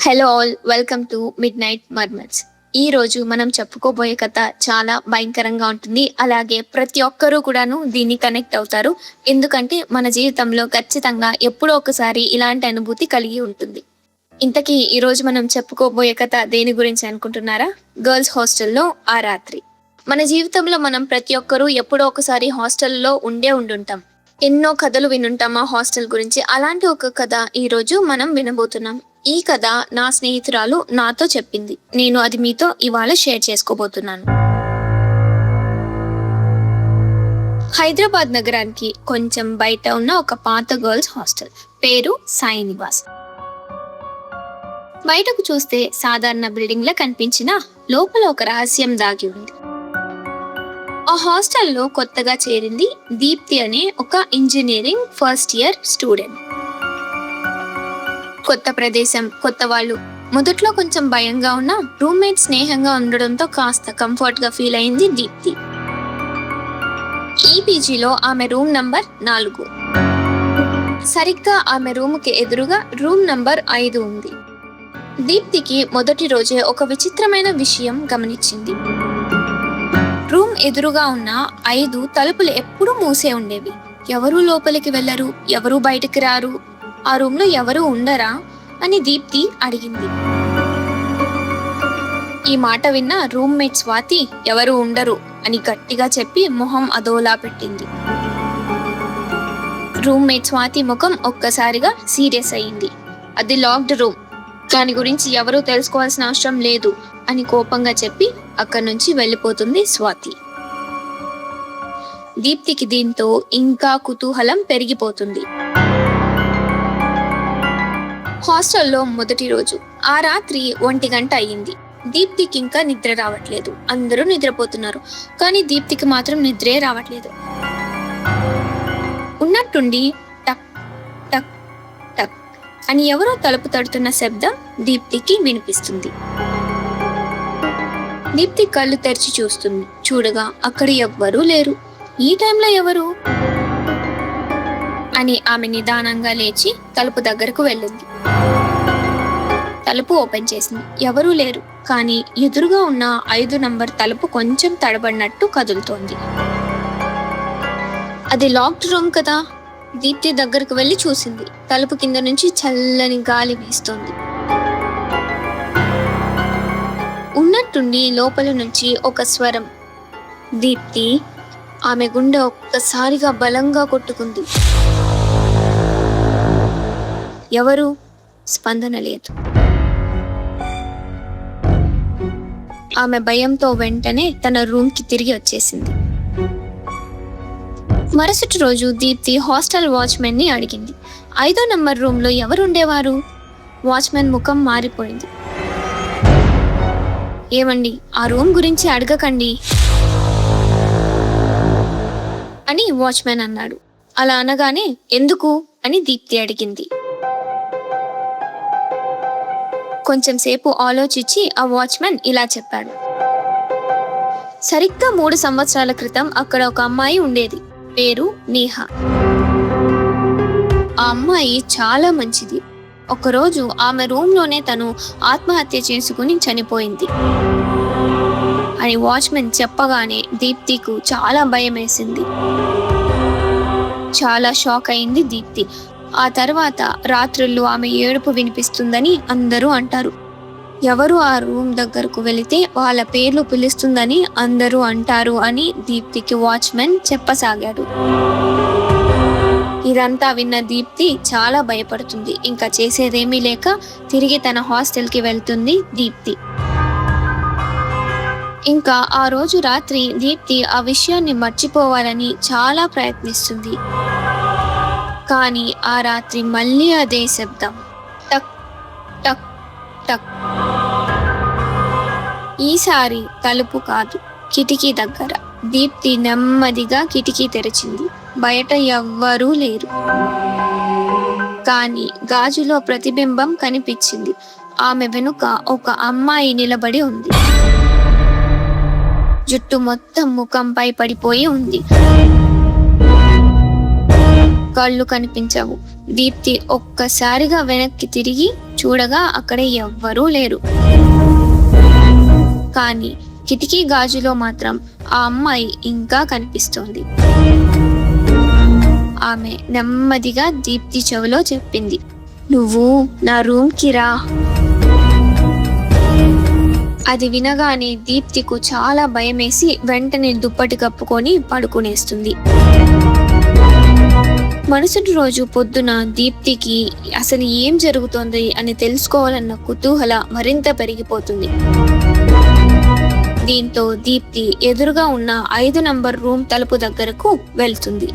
Hello all, welcome to midnight murmurs. ఈ రోజు మనం చెప్పుకోబోయే కథ చాలా భయంకరంగా ఉంటుంది. అలాగే ప్రతి ఒక్కరూ కూడాను దీన్ని కనెక్ట్ అవుతారు. ఎందుకంటే మన జీవితంలో ఖచ్చితంగా ఎప్పుడో ఒకసారి ఇలాంటి అనుభూతి కలిగి ఉంటుంది. ఇంతకీ ఈ రోజు మనం చెప్పుకోబోయే కథ దేని గురించి అనుకుంటున్నారా? గర్ల్స్ హాస్టల్లో ఆ రాత్రి. మన జీవితంలో మనం ప్రతి ఒక్కరూ ఎప్పుడో ఒకసారి హాస్టల్లో ఉండుంటాం. ఎన్నో కథలు వినుంటాం ఆ హాస్టల్ గురించి. అలాంటి ఒక కథ ఈ రోజు మనం వినబోతున్నాం. ఈ కథ నా స్నేహితురాలు నాతో చెప్పింది. నేను అది మీతో ఇవాళ షేర్ చేసుకోబోతున్నాను. హైదరాబాద్ నగరానికి కొంచెం బయట ఉన్న ఒక పాత గర్ల్స్ హాస్టల్. పేరు సాయి నివాస్. బయటకు చూస్తే సాధారణ బిల్డింగ్ లా కనిపించినా లోపల ఒక రహస్యం దాగి ఉంది. ఆ హాస్టల్లో కొత్తగా చేరింది దీప్తి అనే ఒక ఇంజనీరింగ్ ఫస్ట్ ఇయర్ స్టూడెంట్. కొత్త ప్రదేశం, కొత్త వాళ్ళు. మొదట్లో కొంచెం భయంగా ఉన్న రూమ్మేట్ స్నేహంగా ఉండడంతో కాస్త కంఫర్ట్ గా ఫీల్ అయింది దీప్తి. ఈ పీజీలో ఆమె రూమ్ నంబర్ 4. సరిగ్గా ఆమె రూమ్ కి ఎదురుగా రూమ్ నంబర్ 5 ఉంది. దీప్తికి మొదటి రోజే ఒక విచిత్రమైన విషయం గమనించింది. రూమ్ ఎదురుగా ఉన్న 5 తలుపులు ఎప్పుడూ మూసే ఉండేవి. ఎవరూ లోపలికి వెళ్లరు, ఎవరూ బయటికి రారు. ఆ రూమ్ లో ఎవరూ ఉండరా అని దీప్తి అడిగింది. ఈ మాట విన్న రూమ్మేట్ స్వాతి ఎవరు ఉండరు అని గట్టిగా చెప్పి మొహం అదోలా పెట్టింది. రూమ్మేట్ స్వాతి ముఖం ఒక్కసారిగా సీరియస్ అయింది. అది లాక్డ్ రూమ్, దాని గురించి ఎవరూ తెలుసుకోవాల్సిన అవసరం లేదు అని కోపంగా చెప్పి అక్కడి నుంచి వెళ్ళిపోతుంది స్వాతి. దీప్తికి దీంతో ఇంకా కుతూహలం పెరిగిపోతుంది. హాస్టల్లో మొదటి రోజు. ఆ రాత్రి 1 గంట అయ్యింది. దీప్తికి ఇంకా నిద్ర రావట్లేదు. అందరూ నిద్రపోతున్నారు, కానీ దీప్తికి మాత్రం నిద్రే రావట్లేదు. ఉన్నట్టుండి టక్ టక్ టక్ అని ఎవరో తలుపు తడుతున్న శబ్దం దీప్తికి వినిపిస్తుంది. దీప్తి కళ్ళు తెరిచి చూస్తుంది. చూడగా అక్కడ ఎవ్వరూ లేరు. ఈ టైంలో ఎవరు అని ఆమె నిదానంగా లేచి తలుపు దగ్గరకు వెళ్ళింది. తలుపు ఓపెన్ చేసింది. ఎవరూ లేరు, కానీ ఎదురుగా ఉన్న 5 నంబర్ తలుపు కొంచెం తడబడినట్టు కదులుతోంది. అది లాక్డ్ రూమ్ కదా. దీప్తి దగ్గరకు వెళ్ళి చూసింది. తలుపు కింద నుంచి చల్లని గాలి వీస్తోంది. ఉన్నట్టుండి లోపల నుంచి ఒక స్వరం. దీప్తి. ఆమె గుండె ఒక్కసారిగా బలంగా కొట్టుకుంది. ఎవరు? స్పందన లేదు. ఆమె భయంతో వెంటనే తన రూమ్ కి తిరిగి వచ్చేసింది. మరుసటి రోజు దీప్తి హాస్టల్ వాచ్మెన్ ని అడిగింది, 5వ నంబర్ రూమ్ లో ఎవరు ఉండేవారు? వాచ్మెన్ ముఖం మారిపోయింది. ఏమండి, ఆ రూమ్ గురించి అడగకండి అని వాచ్మెన్ అన్నాడు. అలా అనగానే ఎందుకు అని దీప్తి అడిగింది. కొంచెం సేపు ఆలోచించి ఆ వాచ్మెన్ ఇలా చెప్పాడు. సరిగ్గా 3 సంవత్సరాల క్రితం అక్కడ ఒక అమ్మాయి ఉండేది. పేరు నేహా. ఆ అమ్మాయి చాలా మంచిది. ఒకరోజు ఆమె రూమ్ లోనే తను ఆత్మహత్య చేసుకుని చనిపోయింది అని వాచ్మెన్ చెప్పగానే దీప్తికు చాలా భయం వేసింది. చాలా షాక్ అయింది దీప్తి. ఆ తర్వాత రాత్రుల్లో ఆమె ఏడుపు వినిపిస్తుందని అందరూ అంటారు. ఎవరు ఆ రూమ్ దగ్గరకు వెళితే వాళ్ళ పేర్లు పిలుస్తుందని అందరూ అంటారు అని దీప్తికి వాచ్మెన్ చెప్పసాగాడు. ఇదంతా విన్న దీప్తి చాలా భయపడుతుంది. ఇంకా చేసేదేమీ లేక తిరిగి తన హాస్టల్కి వెళ్తుంది దీప్తి. ఇంకా ఆ రోజు రాత్రి దీప్తి ఆ విషయాన్ని మర్చిపోవాలని చాలా ప్రయత్నిస్తుంది. కానీ ఆ రాత్రి మళ్ళీ అదే శబ్దం. టక్ టక్ టక్. ఈసారి తలుపు కాదు, కిటికీ దగ్గర. దీప్తి నెమ్మదిగా కిటికీ తెరిచింది. బయట ఎవ్వరూ లేరు, కానీ గాజులో ప్రతిబింబం కనిపించింది. ఆమె వెనుక ఒక అమ్మాయి నిలబడి ఉంది. జుట్టు మొత్తం ముఖంపై పడిపోయి ఉంది. కళ్ళు కనిపించవు. దీప్తి ఒక్కసారిగా వెనక్కి తిరిగి చూడగా అక్కడ ఎవ్వరూ లేరు. కానీ కిటికీ గాజులో మాత్రం ఆ అమ్మాయి ఇంకా కనిపిస్తోంది. ఆమె నెమ్మదిగా దీప్తి చెవిలో చెప్పింది, "నువ్వు నా రూమ్కి రా." అది వినగానే దీప్తికు చాలా భయమేసి వెంటనే దుప్పటి కప్పుకొని పడుకునేస్తుంది. మరుసటి రోజు పొద్దున దీప్తికి అసలు ఏం జరుగుతోంది అని తెలుసుకోవాలన్న కుతూహల మరింత పెరిగిపోతుంది. దీంతో దీప్తి ఎదురుగా ఉన్న 5 నంబర్ రూమ్ తలుపు దగ్గరకు వెళ్తుంది.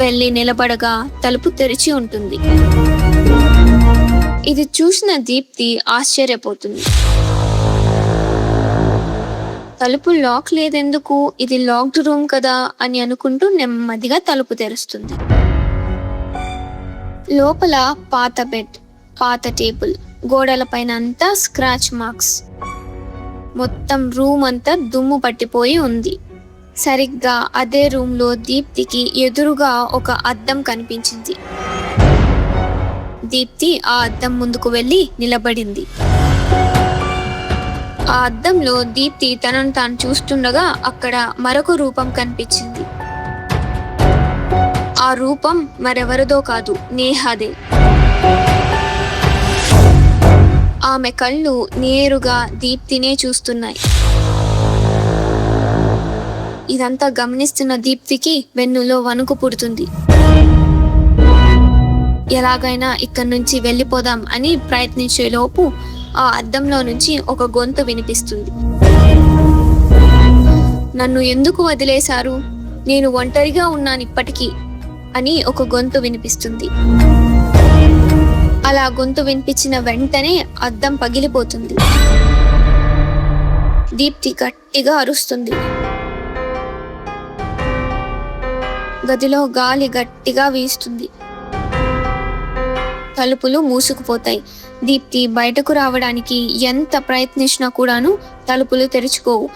వెళ్ళి నిలబడగా తలుపు తెరిచి ఉంటుంది. ఇది చూసిన దీప్తి ఆశ్చర్యపోతుంది. తలుపు లాక్ లేదెందుకు, ఇది లాక్డ్ రూమ్ కదా అని అనుకుంటూ నెమ్మదిగా తలుపు తెరుస్తుంది. లోపల పాత బెడ్, పాత టేబుల్, గోడల పైన అంతా స్క్రాచ్ మార్క్స్, మొత్తం రూమ్ అంతా దుమ్ము పట్టిపోయి ఉంది. సరిగ్గా అదే రూమ్లో దీప్తికి ఎదురుగా ఒక అద్దం కనిపించింది. దీప్తి ఆ అద్దం ముందుకు వెళ్ళి నిలబడింది. ఆ అద్దంలో దీప్తి తనను తాను చూస్తుండగా అక్కడ మరొక రూపం కనిపించింది. ఆ రూపం మరెవరిదో కాదు, నేహాదే. ఆమె కళ్ళు నేరుగా దీప్తినే చూస్తున్నాయి. ఇదంతా గమనిస్తున్న దీప్తికి వెన్నులో వణుకు పుడుతుంది. ఎలాగైనా ఇక్కడి నుంచి వెళ్ళిపోదాం అని ప్రయత్నించే లోపు ఆ అద్దంలో నుంచి ఒక గొంతు వినిపిస్తుంది. "నన్ను ఎందుకు వదిలేశారు? నేను ఒంటరిగా ఉన్నాను ఇప్పటికీ" అని ఒక గొంతు వినిపిస్తుంది. అలా గొంతు వినిపించిన వెంటనే అద్దం పగిలిపోతుంది. దీప్తి గట్టిగా అరుస్తుంది. గదిలో గాలి గట్టిగా వీస్తుంది. తలుపులు మూసుకుపోతాయి. దీప్తి బయటకు రావడానికి ఎంత ప్రయత్నించినా కూడాను తలుపులు తెరుచుకోవు.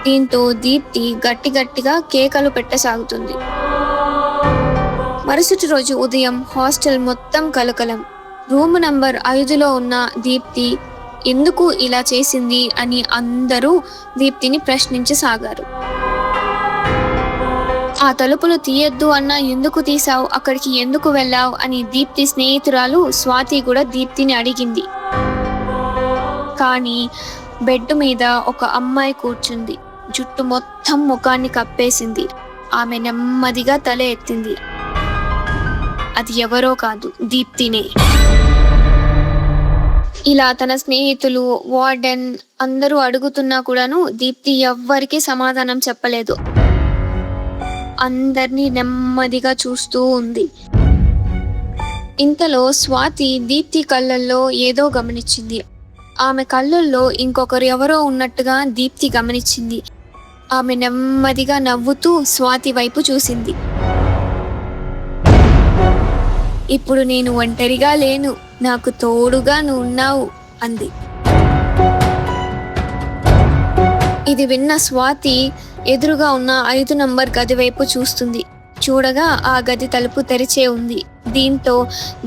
దీంతో దీప్తి గట్టిగా కేకలు పెట్టసాగుతుంది. మరుసటి రోజు ఉదయం హాస్టల్ మొత్తం కలకలం. రూమ్ నంబర్ 5లో ఉన్న దీప్తి ఎందుకు ఇలా చేసింది అని అందరూ దీప్తిని ప్రశ్నించసాగారు. "ఆ తలుపులు తీయొద్దు అన్నా ఎందుకు తీసావు, అక్కడికి ఎందుకు వెళ్ళావు" అని దీప్తి స్నేహితురాలు స్వాతి కూడా దీప్తిని అడిగింది. కానీ బెడ్ మీద ఒక అమ్మాయి కూర్చుంది. జుట్టు మొత్తం ముఖాన్ని కప్పేసింది. ఆమె నెమ్మదిగా తల ఎత్తింది. అది ఎవరో కాదు, దీప్తినే. ఇలా తన స్నేహితులు, వార్డెన్ అందరూ అడుగుతున్నా కూడాను దీప్తి ఎవ్వరికీ సమాధానం చెప్పలేదు. అందరినీ నెమ్మదిగా చూస్తూ ఉంది. ఇంతలో స్వాతి దీప్తి కళ్ళల్లో ఏదో గమనించింది. ఆమె కళ్ళల్లో ఇంకొకరు ఎవరో ఉన్నట్టుగా దీప్తి గమనించింది. ఆమె నెమ్మదిగా నవ్వుతూ స్వాతి వైపు చూసింది. "ఇప్పుడు నేను ఒంటరిగా లేను, నాకు తోడుగా నువ్వు ఉన్నావు" అంది. ఇది విన్న స్వాతి ఎదురుగా ఉన్న 5 నంబర్ గది వైపు చూస్తుంది. చూడగా ఆ గది తలుపు తెరిచే ఉంది. దీంతో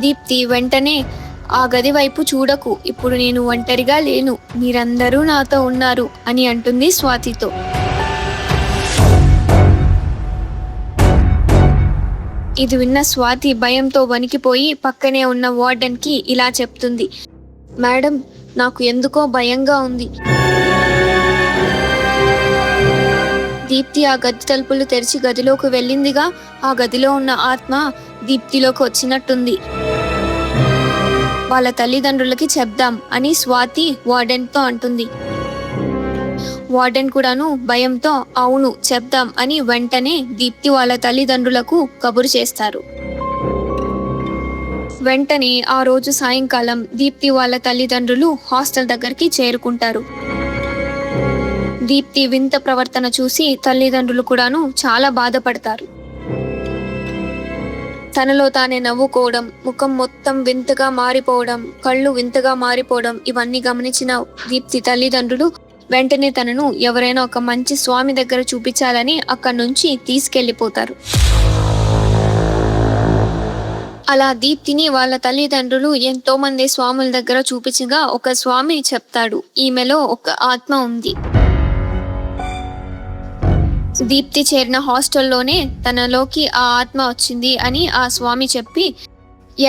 దీప్తి వెంటనే, "ఆ గది వైపు చూడకు, ఇప్పుడు నేను ఒంటరిగా లేను, మీరందరూ నాతో ఉన్నారు" అని అంటుంది స్వాతితో. ఇది విన్న స్వాతి భయంతో వణికిపోయి పక్కనే ఉన్న వార్డెన్కి ఇలా చెప్తుంది, "మేడం, నాకు ఎందుకో భయంగా ఉంది. దీప్తి ఆ గది తలుపులు తెరిచి గదిలోకి వెళ్ళిందిగా, ఆ గదిలో ఉన్న ఆత్మ దీప్తిలోకి వచ్చినట్టుంది. వాళ్ళ తల్లిదండ్రులకి చెప్దాం" అని స్వాతి వార్డెన్తో అంటుంది. వార్డెన్ కూడాను భయంతో "అవును, చెప్దాం" అని వెంటనే దీప్తి వాళ్ళ తల్లిదండ్రులకు కబురు చేస్తారు. వెంటనే ఆ రోజు సాయంకాలం దీప్తి వాళ్ళ తల్లిదండ్రులు హాస్టల్ దగ్గరికి చేరుకుంటారు. దీప్తి వింత ప్రవర్తన చూసి తల్లిదండ్రులు కూడాను చాలా బాధపడతారు. తనలో తానే నవ్వుకోవడం, ముఖం మొత్తం వింతగా మారిపోవడం, కళ్ళు వింతగా మారిపోవడం ఇవన్నీ గమనించిన దీప్తి తల్లిదండ్రులు వెంటనే తనను ఎవరైనా ఒక మంచి స్వామి దగ్గర చూపించాలని అక్కడి నుంచి తీసుకెళ్లిపోతారు. అలా దీప్తిని వాళ్ళ తల్లిదండ్రులు ఎంతో మంది స్వాముల దగ్గర చూపించగా ఒక స్వామి చెప్తాడు, ఈమెలో ఒక ఆత్మ ఉంది. దీప్తి చేరిన హాస్టల్లోనే తనలోకి ఆ ఆత్మ వచ్చింది అని ఆ స్వామి చెప్పి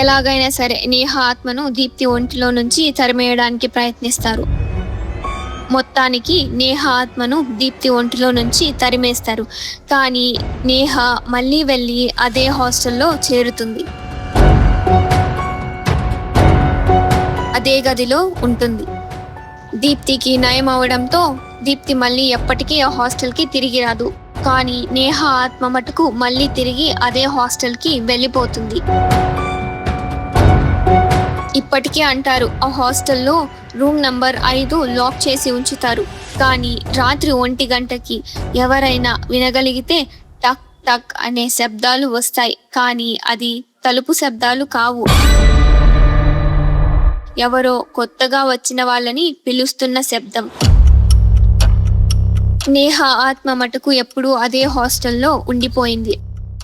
ఎలాగైనా సరే నేహ ఆత్మను దీప్తి ఒంటిలో నుంచి తరిమేయడానికి ప్రయత్నిస్తారు. మొత్తానికి నేహ ఆత్మను దీప్తి ఒంటిలో నుంచి తరిమేస్తారు. కానీ నేహ మళ్ళీ వెళ్ళి అదే హాస్టల్లో చేరుతుంది. అదే గదిలో ఉంటుంది. దీప్తికి నయం అవడంతో దీప్తి మళ్ళీ ఎప్పటికీ ఆ హాస్టల్కి తిరిగి రాదు. కానీ నేహ ఆత్మ మటుకు మళ్ళీ తిరిగి అదే హాస్టల్కి వెళ్ళిపోతుంది. ఇప్పటికీ అంటారు ఆ హాస్టల్లో రూమ్ నంబర్ 5 లాక్ చేసి ఉంచుతారు. కానీ రాత్రి 1 గంటకి ఎవరైనా వినగలిగితే టక్ టక్ అనే శబ్దాలు వస్తాయి. కానీ అది తలుపు శబ్దాలు కావు. ఎవరో కొత్తగా వచ్చిన వాళ్ళని పిలుస్తున్న శబ్దం. నేహ ఆత్మ మటుకు ఎప్పుడూ అదే హాస్టల్లో ఉండిపోయింది.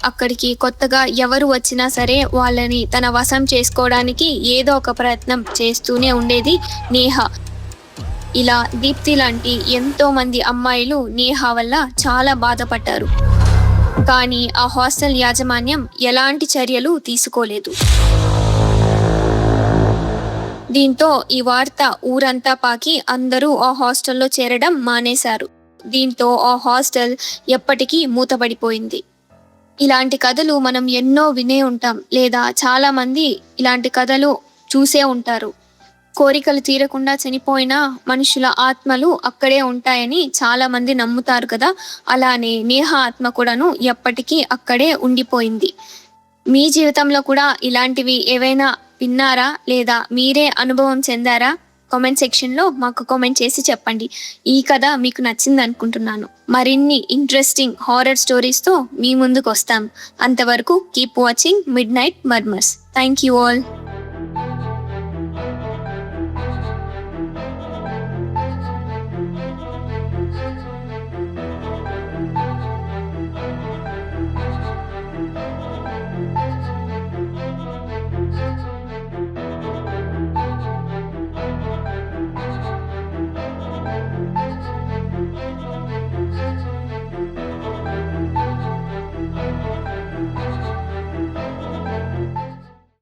అక్కడికి కొత్తగా ఎవరు వచ్చినా సరే వాళ్ళని తన వశం చేసుకోవడానికి ఏదో ఒక ప్రయత్నం చేస్తూనే ఉండేది నేహ. ఇలా దీప్తి లాంటి ఎంతో మంది అమ్మాయిలు నేహ వల్ల చాలా బాధపడ్డారు. కానీ ఆ హాస్టల్ యాజమాన్యం ఎలాంటి చర్యలు తీసుకోలేదు. దీంతో ఈ వార్త ఊరంతా పాకి అందరూ ఆ హాస్టల్లో చేరడం మానేశారు. దీంతో ఆ హాస్టల్ ఎప్పటికీ మూతపడిపోయింది. ఇలాంటి కథలు మనం ఎన్నో వినే ఉంటాం, లేదా చాలా మంది ఇలాంటి కథలు చూసే ఉంటారు. కోరికలు తీరకుండా చనిపోయిన మనుషుల ఆత్మలు అక్కడే ఉంటాయని చాలా మంది నమ్ముతారు కదా. అలానే నేహ ఆత్మ కూడాను ఎప్పటికీ అక్కడే ఉండిపోయింది. మీ జీవితంలో కూడా ఇలాంటివి ఏవైనా విన్నారా, లేదా మీరే అనుభవం చెందారా? కామెంట్ సెక్షన్లో మాకు కామెంట్ చేసి చెప్పండి. ఈ కథ మీకు నచ్చింది అనుకుంటున్నాను. మరిన్ని ఇంట్రెస్టింగ్ హారర్ స్టోరీస్తో మీ ముందుకు వస్తాం. అంతవరకు keep watching midnight murmurs. Thank you all.